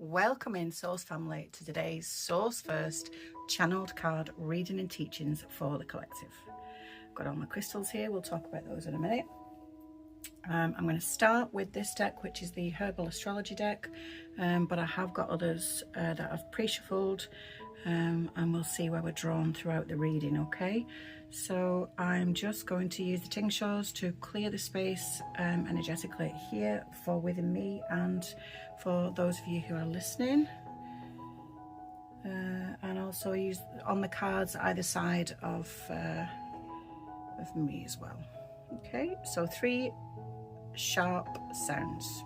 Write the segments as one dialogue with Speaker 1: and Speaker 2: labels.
Speaker 1: Welcome in, Source family, to today's Source First channeled card reading and teachings for the collective. I've got all my crystals here, we'll talk about those in a minute. I'm going to start with this deck, which is the Herbal Astrology deck, but I have got others that I've pre-shuffled, and we'll see where we're drawn throughout the reading, okay? So I'm just going to use the tinctures to clear the space energetically here for within me and for those of you who are listening, and also use on the cards either side of me as well. Okay, so 3 sharp sounds.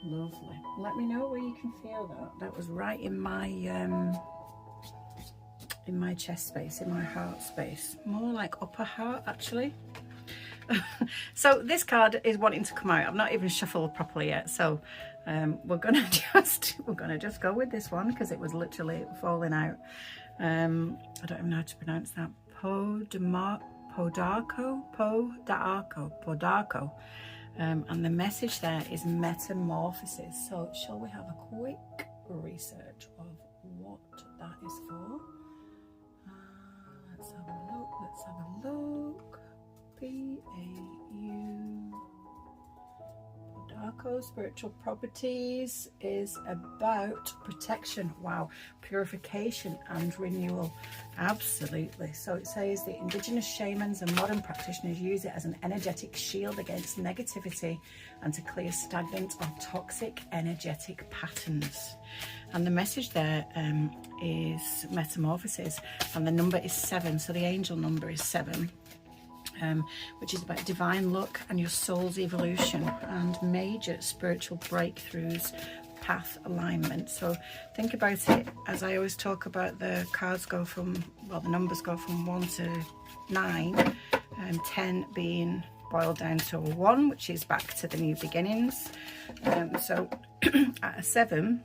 Speaker 1: Lovely. Let me know where you can feel that. That was right in my chest space, in my heart space. More like upper heart, actually. So this card is wanting to come out. I've not even shuffled properly yet, so we're gonna just go with this one because it was literally falling out. I don't even know how to pronounce that. Podarco. And the message there is Metamorphosis. So shall we have a quick research of what that is for? Let's have a look. P-A-U. Podarco, spiritual properties, is about protection. Wow, purification and renewal. Absolutely. So it says the indigenous shamans and modern practitioners use it as an energetic shield against negativity and to clear stagnant or toxic energetic patterns. And the message there is Metamorphosis, and the number is 7. So the angel number is 7. Which is about divine luck and your soul's evolution and major spiritual breakthroughs, path alignment. So think about it, as I always talk about, the cards go from, well, the numbers go from 1 to 9, 10 being boiled down to a 1, which is back to the new beginnings. So at a 7,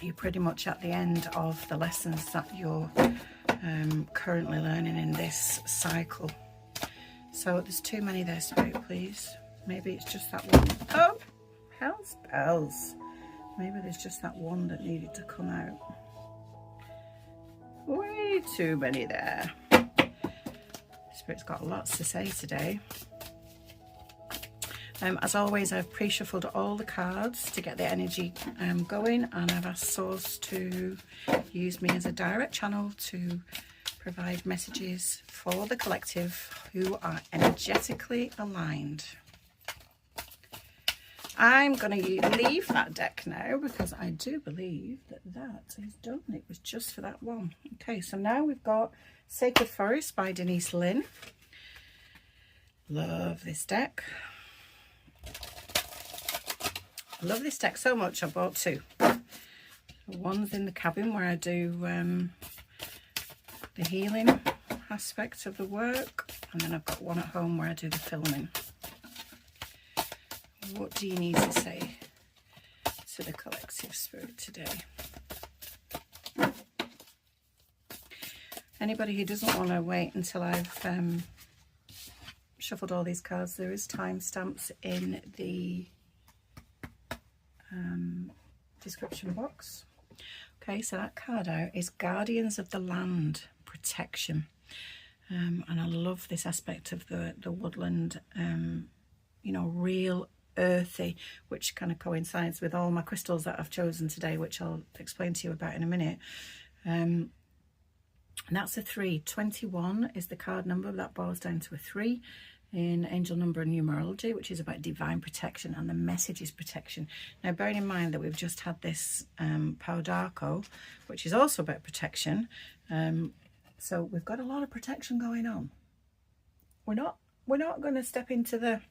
Speaker 1: you're pretty much at the end of the lessons that you're currently learning in this cycle. So there's too many there, Spirit, please. Maybe it's just that one. Oh, hell's bells. Maybe there's just that one that needed to come out. Way too many there. Spirit's got lots to say today. As always, I've pre-shuffled all the cards to get the energy going, and I've asked Source to use me as a direct channel to provide messages for the collective who are energetically aligned. I'm going to leave that deck now because I do believe that that is done. It was just for that one. Okay, so now we've got Sacred Forest by Denise Lynn. Love this deck. I love this deck so much I bought 2. One's in the cabin where I do the healing aspect of the work, and then I've got one at home where I do the filming. What do you need to say to the collective, Spirit, today? Anybody who doesn't want to wait until I've shuffled all these cards, there is timestamps in the description box. Okay, so that card out is Guardians of the Land, protection. And I love this aspect of the woodland, you know, real earthy, which kind of coincides with all my crystals that I've chosen today, which I'll explain to you about in a minute. And that's a 3. 21 is the card number. That boils down to a 3 in angel number and numerology, which is about divine protection, and the message is protection. Now, bearing in mind that we've just had this Podarco, which is also about protection, so we've got a lot of protection going on. We're not going to step into the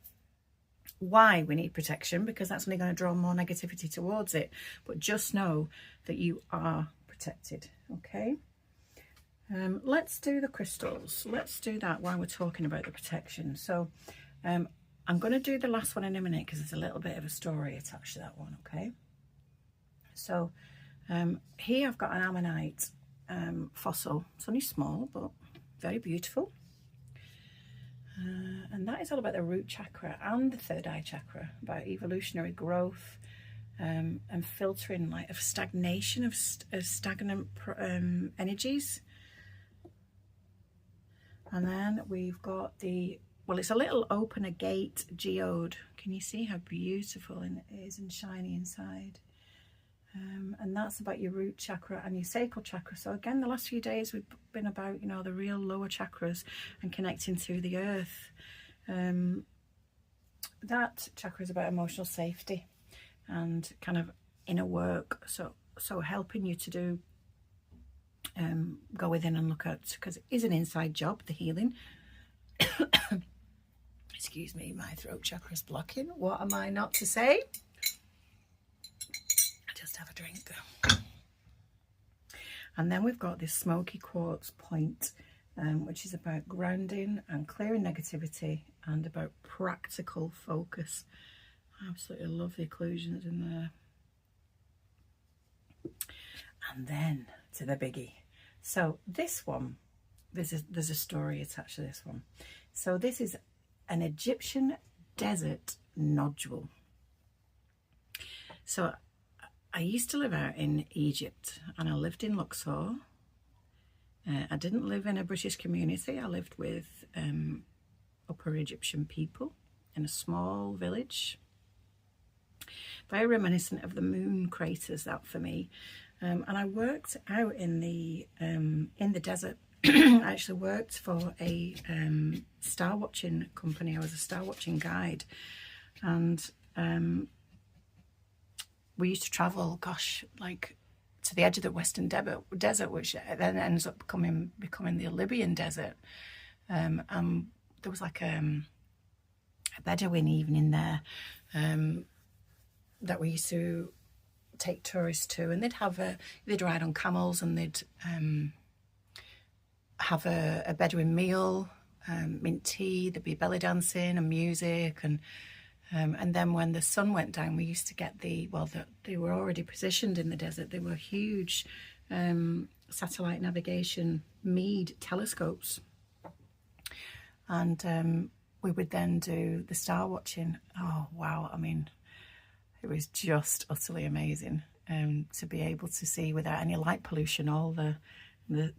Speaker 1: why we need protection, because that's only going to draw more negativity towards it. But just know that you are protected, okay? Let's do the crystals. Let's do that while we're talking about the protection. So I'm going to do the last one in a minute because there's a little bit of a story attached to that one, okay? So here I've got an Ammonite fossil. It's only small, but very beautiful. And that is all about the root chakra and the third eye chakra, about evolutionary growth, and filtering like of stagnation, of stagnant energies. And then we've got the, well, it's a little open agate geode. Can you see how beautiful it is and shiny inside? And that's about your root chakra and your sacral chakra. So again, the last few days we've been about, you know, the real lower chakras and connecting to the earth. That chakra is about emotional safety and kind of inner work. So helping you to do, go within and look at, because it is an inside job, the healing. Excuse me, my throat chakra is blocking. What am I not to say? Just have a drink. And then we've got this Smoky Quartz point, which is about grounding and clearing negativity and about practical focus. I absolutely love the occlusions in there. And then to the biggie. So this one, there's a story attached to this one. So this is an Egyptian desert nodule. So I used to live out in Egypt and I lived in Luxor. I didn't live in a British community. I lived with Upper Egyptian people in a small village. Very reminiscent of the moon craters, that for me. And I worked out in the desert. I actually worked for a star watching company. I was a star watching guide, and we used to travel, gosh, like to the edge of the Western Desert, which then ends up becoming the Libyan Desert. And there was like a Bedouin evening there that we used to take tourists to, and they'd ride on camels, and they'd have a Bedouin meal, mint tea. There'd be belly dancing and music, and then when the sun went down, we used to get they were already positioned in the desert. They were huge satellite navigation Meade telescopes, and we would then do the star watching. Oh wow, I mean, it was just utterly amazing to be able to see without any light pollution all the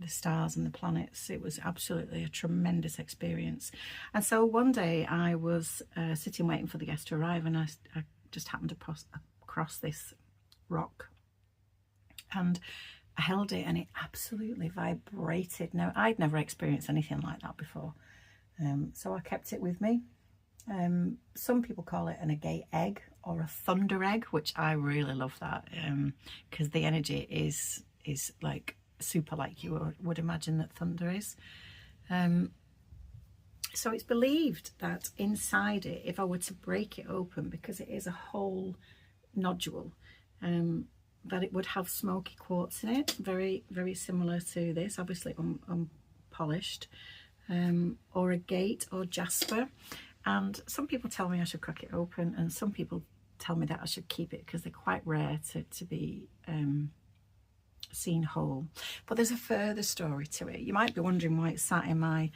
Speaker 1: stars and the planets. It was absolutely a tremendous experience. And so one day I was sitting waiting for the guest to arrive, and I just happened to cross this rock, and I held it and it absolutely vibrated. Now, I'd never experienced anything like that before, so I kept it with me. Some people call it an agate egg or a thunder egg, which I really love that, because the energy is like super like you would imagine that thunder is. So it's believed that inside it, if I were to break it open, because it is a whole nodule, that it would have smoky quartz in it, very, very similar to this, obviously unpolished, or agate or jasper. And some people tell me I should crack it open, and some people tell me that I should keep it because they're quite rare to be seen whole. But there's a further story to it. You might be wondering why it's sat in my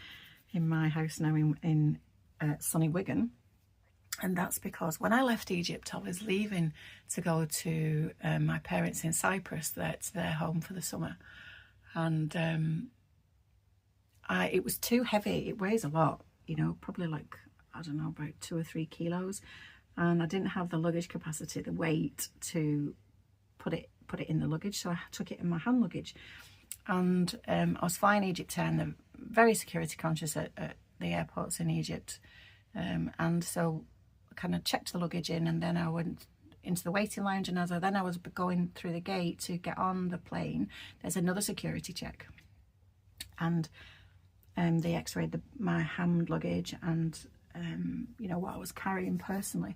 Speaker 1: house now in sunny Wigan, and that's because when I left Egypt, I was leaving to go to my parents in Cyprus. That's their home for the summer, and it was too heavy. It weighs a lot, you know, probably like, I don't know, about 2 or 3 kilos, and I didn't have the luggage capacity, the weight to put it in the luggage, so I took it in my hand luggage. And I was flying Egypt Air, and they're very security conscious at the airports in Egypt, and so I kind of checked the luggage in, and then I went into the waiting lounge, and as I was going through the gate to get on the plane, there's another security check, and they x-rayed my hand luggage and you know, what I was carrying personally,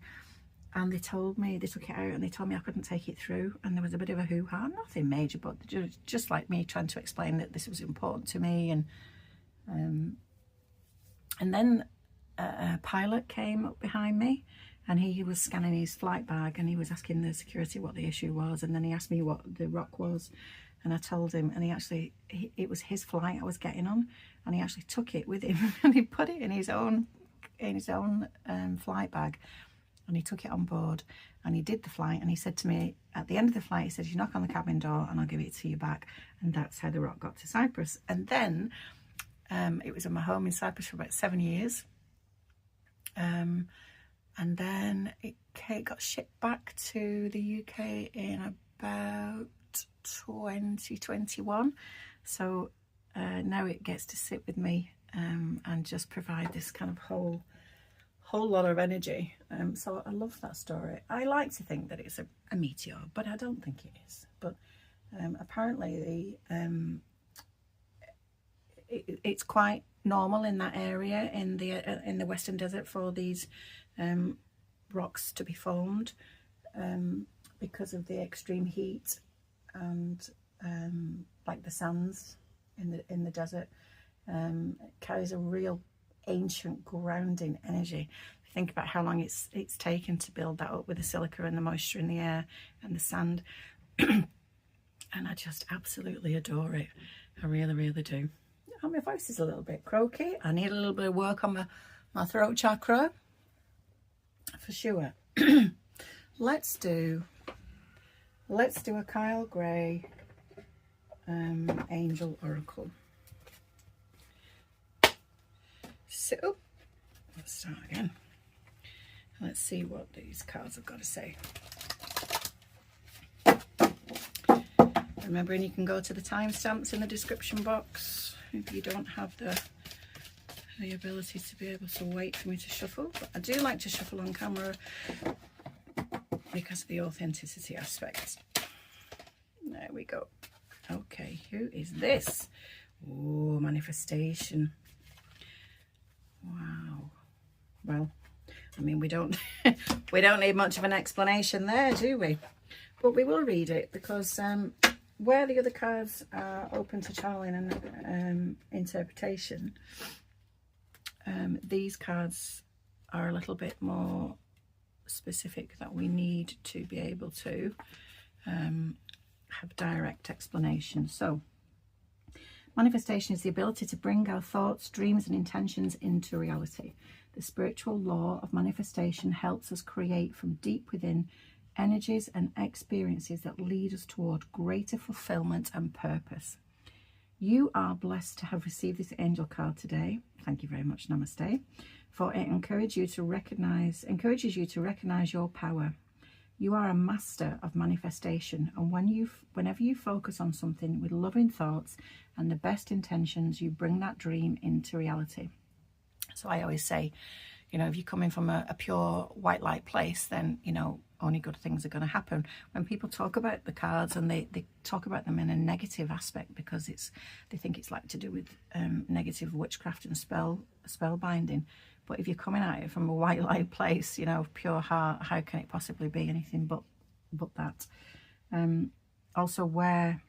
Speaker 1: and they took it out and they told me I couldn't take it through, and there was a bit of a hoo-ha, nothing major, but just like me trying to explain that this was important to me. And then a pilot came up behind me, and he was scanning his flight bag, and he was asking the security what the issue was, and then he asked me what the rock was, and I told him, and it was his flight I was getting on, and he actually took it with him and he put it in his own flight bag, and he took it on board, and he did the flight, and he said to me at the end of the flight, he said, you knock on the cabin door and I'll give it to you back. And that's how the rock got to Cyprus. And then it was in my home in Cyprus for about 7 years, and then it got shipped back to the UK in about 2021. So now it gets to sit with me and just provide this kind of whole lot of energy. So I love that story. I like to think that it's a meteor, but I don't think it is. But apparently it's quite normal in that area in the Western Desert for these rocks to be formed because of the extreme heat and like the sands in the desert. It carries a real ancient grounding energy. Think about how long it's taken to build that up with the silica and the moisture in the air and the sand. And I just absolutely adore it. I really, really do. Oh, my voice is a little bit croaky. I need a little bit of work on my throat chakra for sure. Let's do a Kyle Gray Angel Oracle. So let's start again. Let's see what these cards have got to say. Remembering you can go to the timestamps in the description box if you don't have the ability to be able to wait for me to shuffle. But I do like to shuffle on camera because of the authenticity aspect. There we go. Okay, who is this? Oh, manifestation. Wow. Well, I mean, we don't need much of an explanation there, do we? But we will read it because where the other cards are open to channeling and interpretation, these cards are a little bit more specific, that we need to be able to have direct explanation. So manifestation is the ability to bring our thoughts, dreams and intentions into reality. The spiritual law of manifestation helps us create from deep within energies and experiences that lead us toward greater fulfillment and purpose. You are blessed to have received this angel card today. Thank you very much. Namaste. For it encourages you to recognize your power. You are a master of manifestation, and whenever you focus on something with loving thoughts and the best intentions, you bring that dream into reality. So I always say, you know, if you're coming from a pure white light place, then, you know, only good things are going to happen. When people talk about the cards and they talk about them in a negative aspect because they think it's like to do with negative witchcraft and spell binding. But if you're coming at it from a white light place, you know, pure heart, how can it possibly be anything but that? Also, where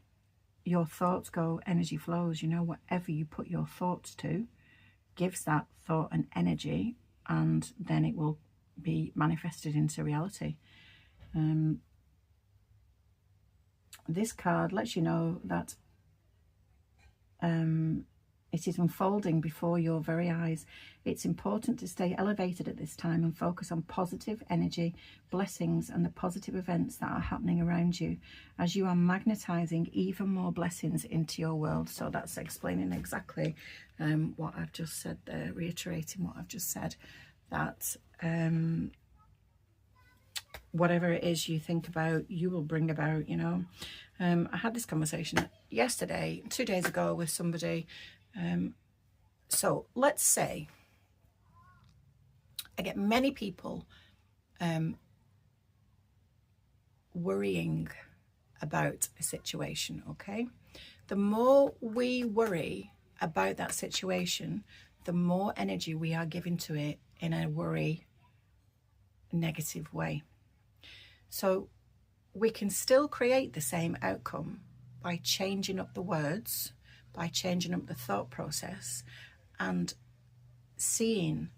Speaker 1: your thoughts go, energy flows. You know, whatever you put your thoughts to gives that thought an energy, and then it will be manifested into reality. This card lets you know that it is unfolding before your very eyes. It's important to stay elevated at this time and focus on positive energy, blessings, and the positive events that are happening around you, as you are magnetizing even more blessings into your world. So that's explaining exactly what I've just said there, reiterating what I've just said, that whatever it is you think about, you will bring about, you know. I had this conversation yesterday, 2 days ago, with somebody. So let's say I get many people worrying about a situation, okay? The more we worry about that situation, the more energy we are giving to it in a worry, negative way. So we can still create the same outcome by changing up the words, by changing up the thought process, and seeing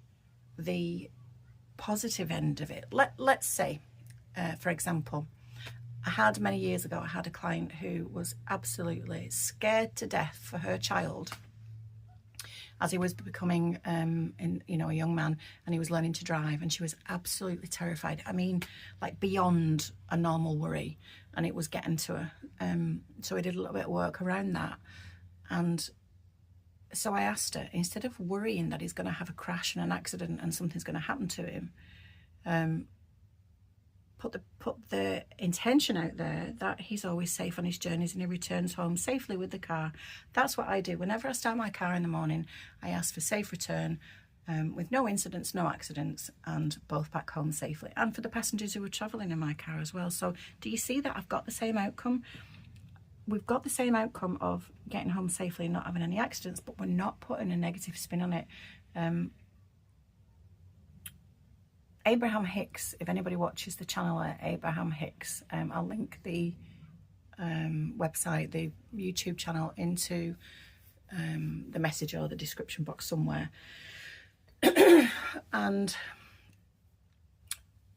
Speaker 1: the positive end of it. Let's say, for example, many years ago, I had a client who was absolutely scared to death for her child as he was becoming, a young man, and he was learning to drive, and she was absolutely terrified. I mean, like beyond a normal worry, and it was getting to her. So I did a little bit of work around that, and so I asked her, instead of worrying that he's going to have a crash and an accident and something's going to happen to him, put the intention out there that he's always safe on his journeys and he returns home safely with the car. That's what I do. Whenever I start my car in the morning, I ask for safe return with no incidents, no accidents, and both back home safely. And for the passengers who are travelling in my car as well. So do you see that I've got the same outcome? We've got the same outcome of getting home safely and not having any accidents, but we're not putting a negative spin on it. Abraham Hicks, if anybody watches the channel at Abraham Hicks, I'll link the website, the YouTube channel into the message or the description box somewhere. And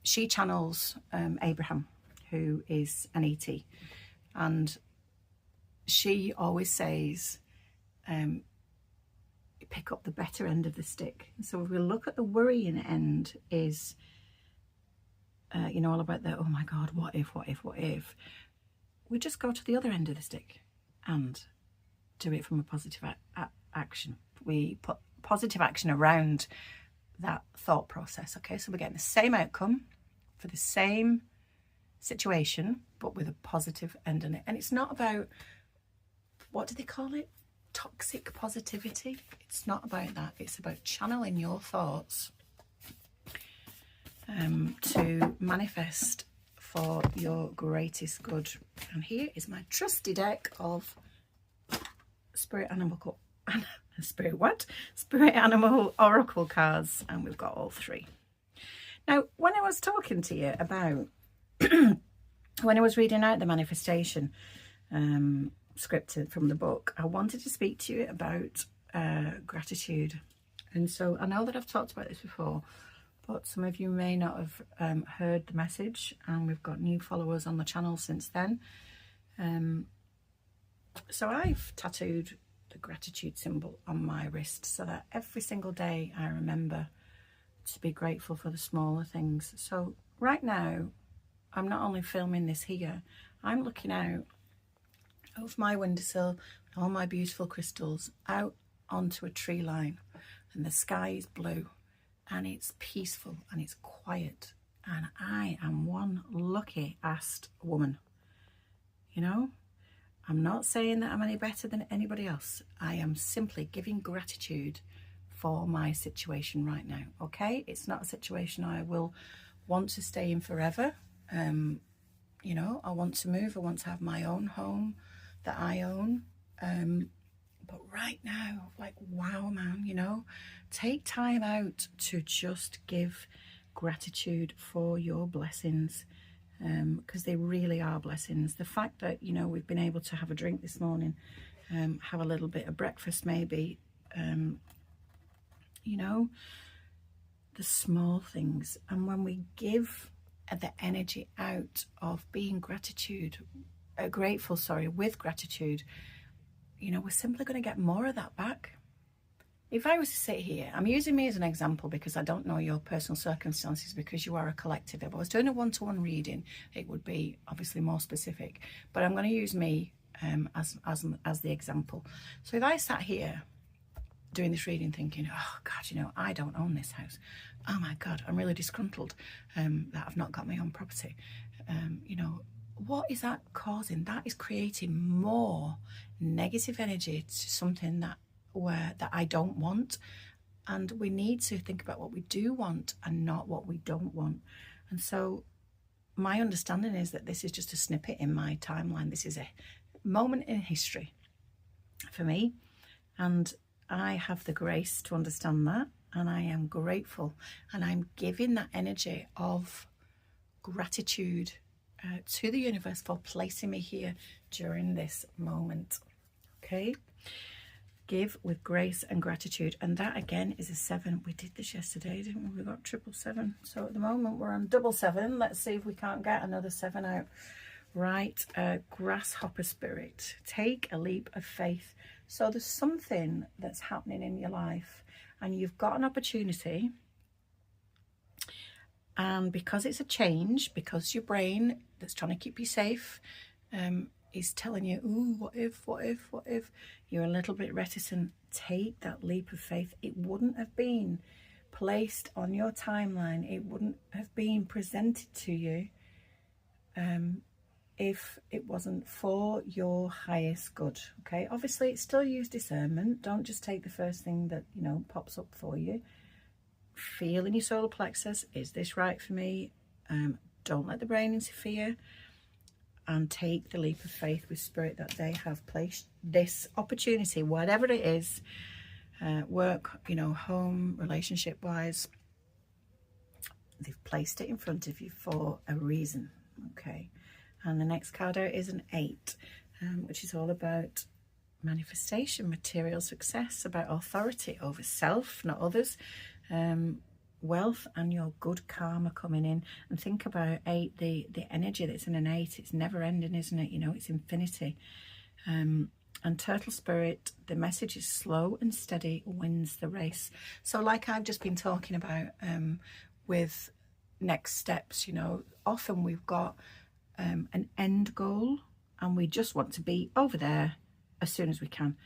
Speaker 1: she channels Abraham, who is an ET, and she always says, pick up the better end of the stick. So if we look at the worrying end is, all about the, oh my God, what if, we just go to the other end of the stick and do it from a positive action. We put positive action around that thought process. Okay, so we're getting the same outcome for the same situation, but with a positive end in it. And it's not about, what do they call it? Toxic positivity. It's not about that. It's about channeling your thoughts to manifest for your greatest good. And here is my trusty deck of Spirit Animal Oracle cards, and we've got all three. Now, when I was talking to you about when I was reading out the manifestation scripted from the book, I wanted to speak to you about gratitude. And so I know that I've talked about this before, but some of you may not have heard the message, and we've got new followers on the channel since then. So I've tattooed the gratitude symbol on my wrist so that every single day I remember to be grateful for the smaller things. So right now, I'm not only filming this here, I'm looking out over my windowsill with all my beautiful crystals out onto a tree line, and the sky is blue and it's peaceful and it's quiet, and I am one lucky ass woman. I'm not saying that I'm any better than anybody else. I am simply giving gratitude for my situation right now. Okay, it's not a situation I will want to stay in forever. I want to move. I want to have my own home that I own, but right now, like, wow, man, take time out to just give gratitude for your blessings, because they really are blessings. The fact that we've been able to have a drink this morning, have a little bit of breakfast maybe, the small things. And when we give the energy out of being grateful with gratitude, we're simply going to get more of that back. If I was to sit here, I'm using me as an example because I don't know your personal circumstances, because you are a collective. If I was doing a one-to-one reading, it would be obviously more specific, but I'm going to use me as the example. So if I sat here doing this reading thinking, oh God, I don't own this house. Oh my God, I'm really disgruntled that I've not got my own property. What is that causing? That is creating more negative energy to something that I don't want. And we need to think about what we do want and not what we don't want. And so my understanding is that this is just a snippet in my timeline. This is a moment in history for me, and I have the grace to understand that, and I am grateful, and I'm giving that energy of gratitude to the universe for placing me here during this moment. Okay, Give with grace and gratitude. And that again is a 7. We did this yesterday, didn't we? We got 777. So at the moment we're on 777. Let's see if we can't get another 7 out. Right, Grasshopper Spirit. Take a leap of faith. So there's something that's happening in your life and you've got an opportunity. And because it's a change, because your brain that's trying to keep you safe is telling you, ooh, what if, you're a little bit reticent. Take that leap of faith. It wouldn't have been placed on your timeline. It wouldn't have been presented to you if it wasn't for your highest good. Okay, obviously still use discernment. Don't just take the first thing that, you know, pops up for you. Feel in your solar plexus, is this right for me? Don't let the brain interfere, and take the leap of faith with spirit that they have placed this opportunity, whatever it is, work, you know, home, relationship wise, they've placed it in front of you for a reason. Okay, and the next card out is an 8, which is all about manifestation, material success, about authority over self, not others, wealth and your good karma coming in. And think about 8, the energy that's in an 8, it's never ending, isn't it? You know, it's infinity. And Turtle Spirit, the message is slow and steady wins the race. So like I've just been talking about with next steps, you know, often we've got an end goal and we just want to be over there as soon as we can.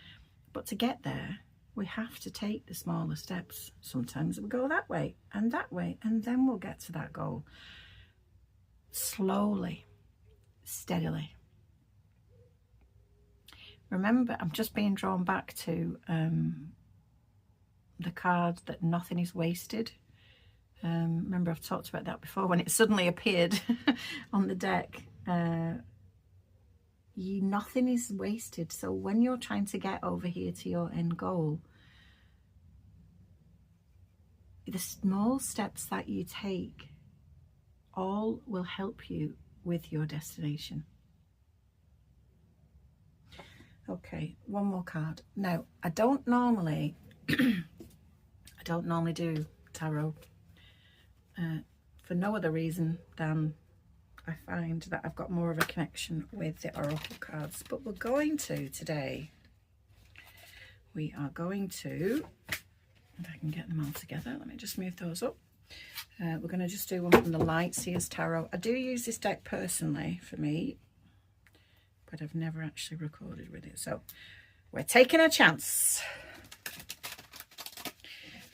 Speaker 1: But to get there, we have to take the smaller steps. Sometimes we go that way, and then we'll get to that goal. Slowly, steadily. Remember, I'm just being drawn back to the card that nothing is wasted. Remember, I've talked about that before, when it suddenly appeared on the deck. Nothing is wasted. So when you're trying to get over here to your end goal, the small steps that you take all will help you with your destination. Okay, one more card. Now, I don't normally do tarot for no other reason than I find that I've got more of a connection with the oracle cards, but we're going to today. We are going to, if I can get them all together, let me just move those up. We're going to just do one from the Light Seers Tarot. I do use this deck personally for me, but I've never actually recorded with it. So we're taking a chance.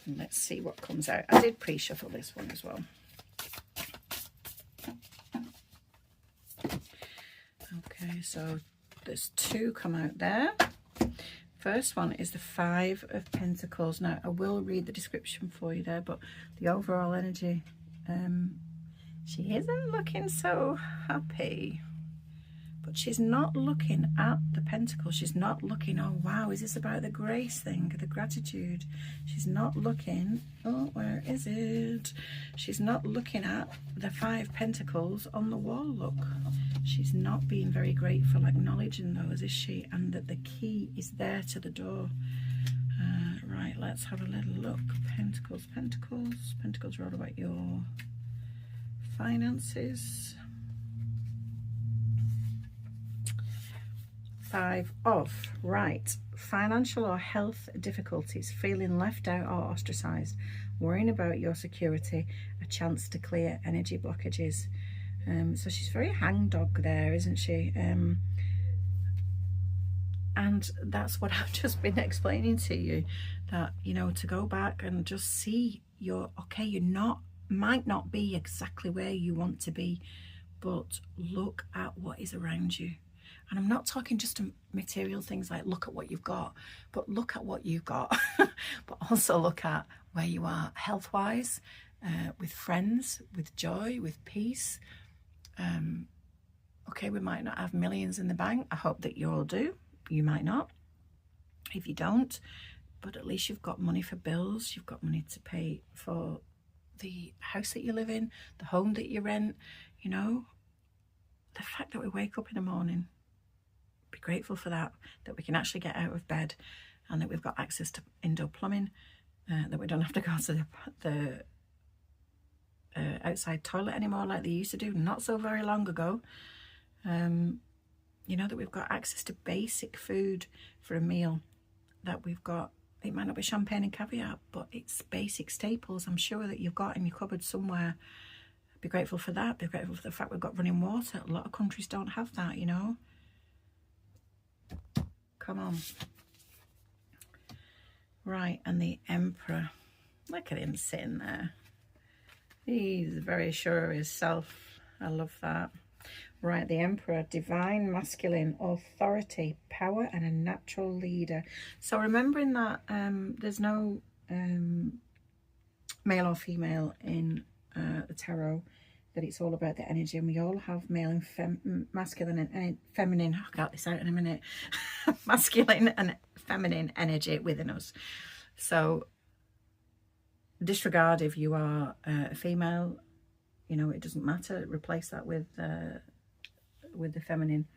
Speaker 1: And let's see what comes out. I did pre-shuffle this one as well. Okay, so there's 2 come out there. First one is the 5 of Pentacles. Now, I will read the description for you there, but the overall energy, she isn't looking so happy. But she's not looking at the Pentacles. She's not looking, oh wow, is this about the grace thing, the gratitude? She's not looking, oh, where is it? She's not looking at the 5 Pentacles on the wall, look. She's not being very grateful, acknowledging those, is she? And that the key is there to the door. Right, let's have a little look. Pentacles, Pentacles. Pentacles are all about your finances. 5 of, right, financial or health difficulties, feeling left out or ostracized, worrying about your security, a chance to clear energy blockages. So she's very hangdog there, isn't she? And that's what I've just been explaining to you, that, you know, to go back and just see you're okay, might not be exactly where you want to be, but look at what is around you. And I'm not talking just material things like look at what you've got, but look at what you've got. But also look at where you are health-wise, with friends, with joy, with peace. Okay, we might not have millions in the bank. I hope that you all do. You might not. If you don't, but at least you've got money for bills. You've got money to pay for the house that you live in, the home that you rent. You know, the fact that we wake up in the morning, be grateful for that we can actually get out of bed, and that we've got access to indoor plumbing, that we don't have to go to the outside toilet anymore like they used to do not so very long ago. You know, that we've got access to basic food for a meal, that we've got, it might not be champagne and caviar, but it's basic staples I'm sure that you've got in your cupboard somewhere. Be grateful for that. Be grateful for the fact we've got running water. A lot of countries don't have that, you know. Come on. Right, and the Emperor. Look at him sitting there. He's very sure of himself. I love that. Right, the Emperor, divine masculine, authority, power, and a natural leader. So remembering that there's no male or female in the tarot, that it's all about the energy, and we all have male and masculine and feminine, I'll get this out in a minute, masculine and feminine energy within us. So disregard if you are a female, you know, it doesn't matter, replace that with the feminine.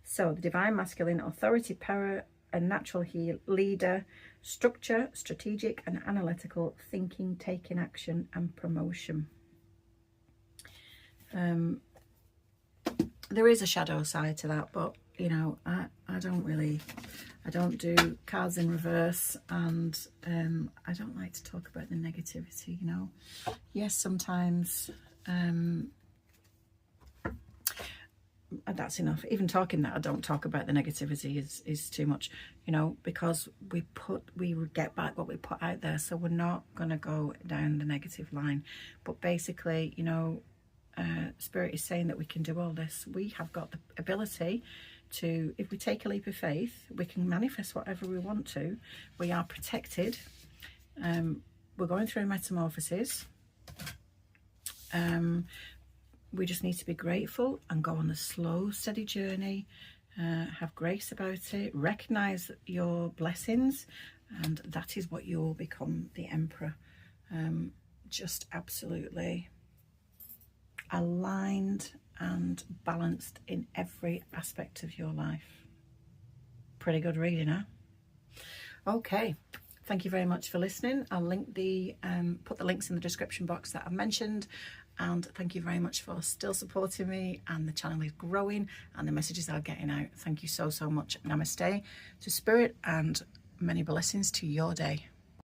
Speaker 1: So the divine masculine, authority, power, a natural leader, structure, strategic and analytical thinking, taking action and promotion. There is a shadow side to that, but you know, I don't do cards in reverse, and I don't like to talk about the negativity, you know. Yes, sometimes that's enough. Even talking that I don't talk about the negativity is too much, you know, because we get back what we put out there, so we're not going to go down the negative line. But basically, you know, Spirit is saying that we can do all this. We have got the ability to, if we take a leap of faith, we can manifest whatever we want to. We are protected. We're going through a metamorphosis. We just need to be grateful and go on a slow, steady journey. Have grace about it. Recognize your blessings, and that is what you will become, the Emperor. Just absolutely aligned and balanced in every aspect of your life. Pretty good reading, huh? Okay, thank you very much for listening. I'll link put the links in the description box that I've mentioned, and thank you very much for still supporting me, and the channel is growing and the messages are getting out. Thank you so much. Namaste to Spirit, and many blessings to your day.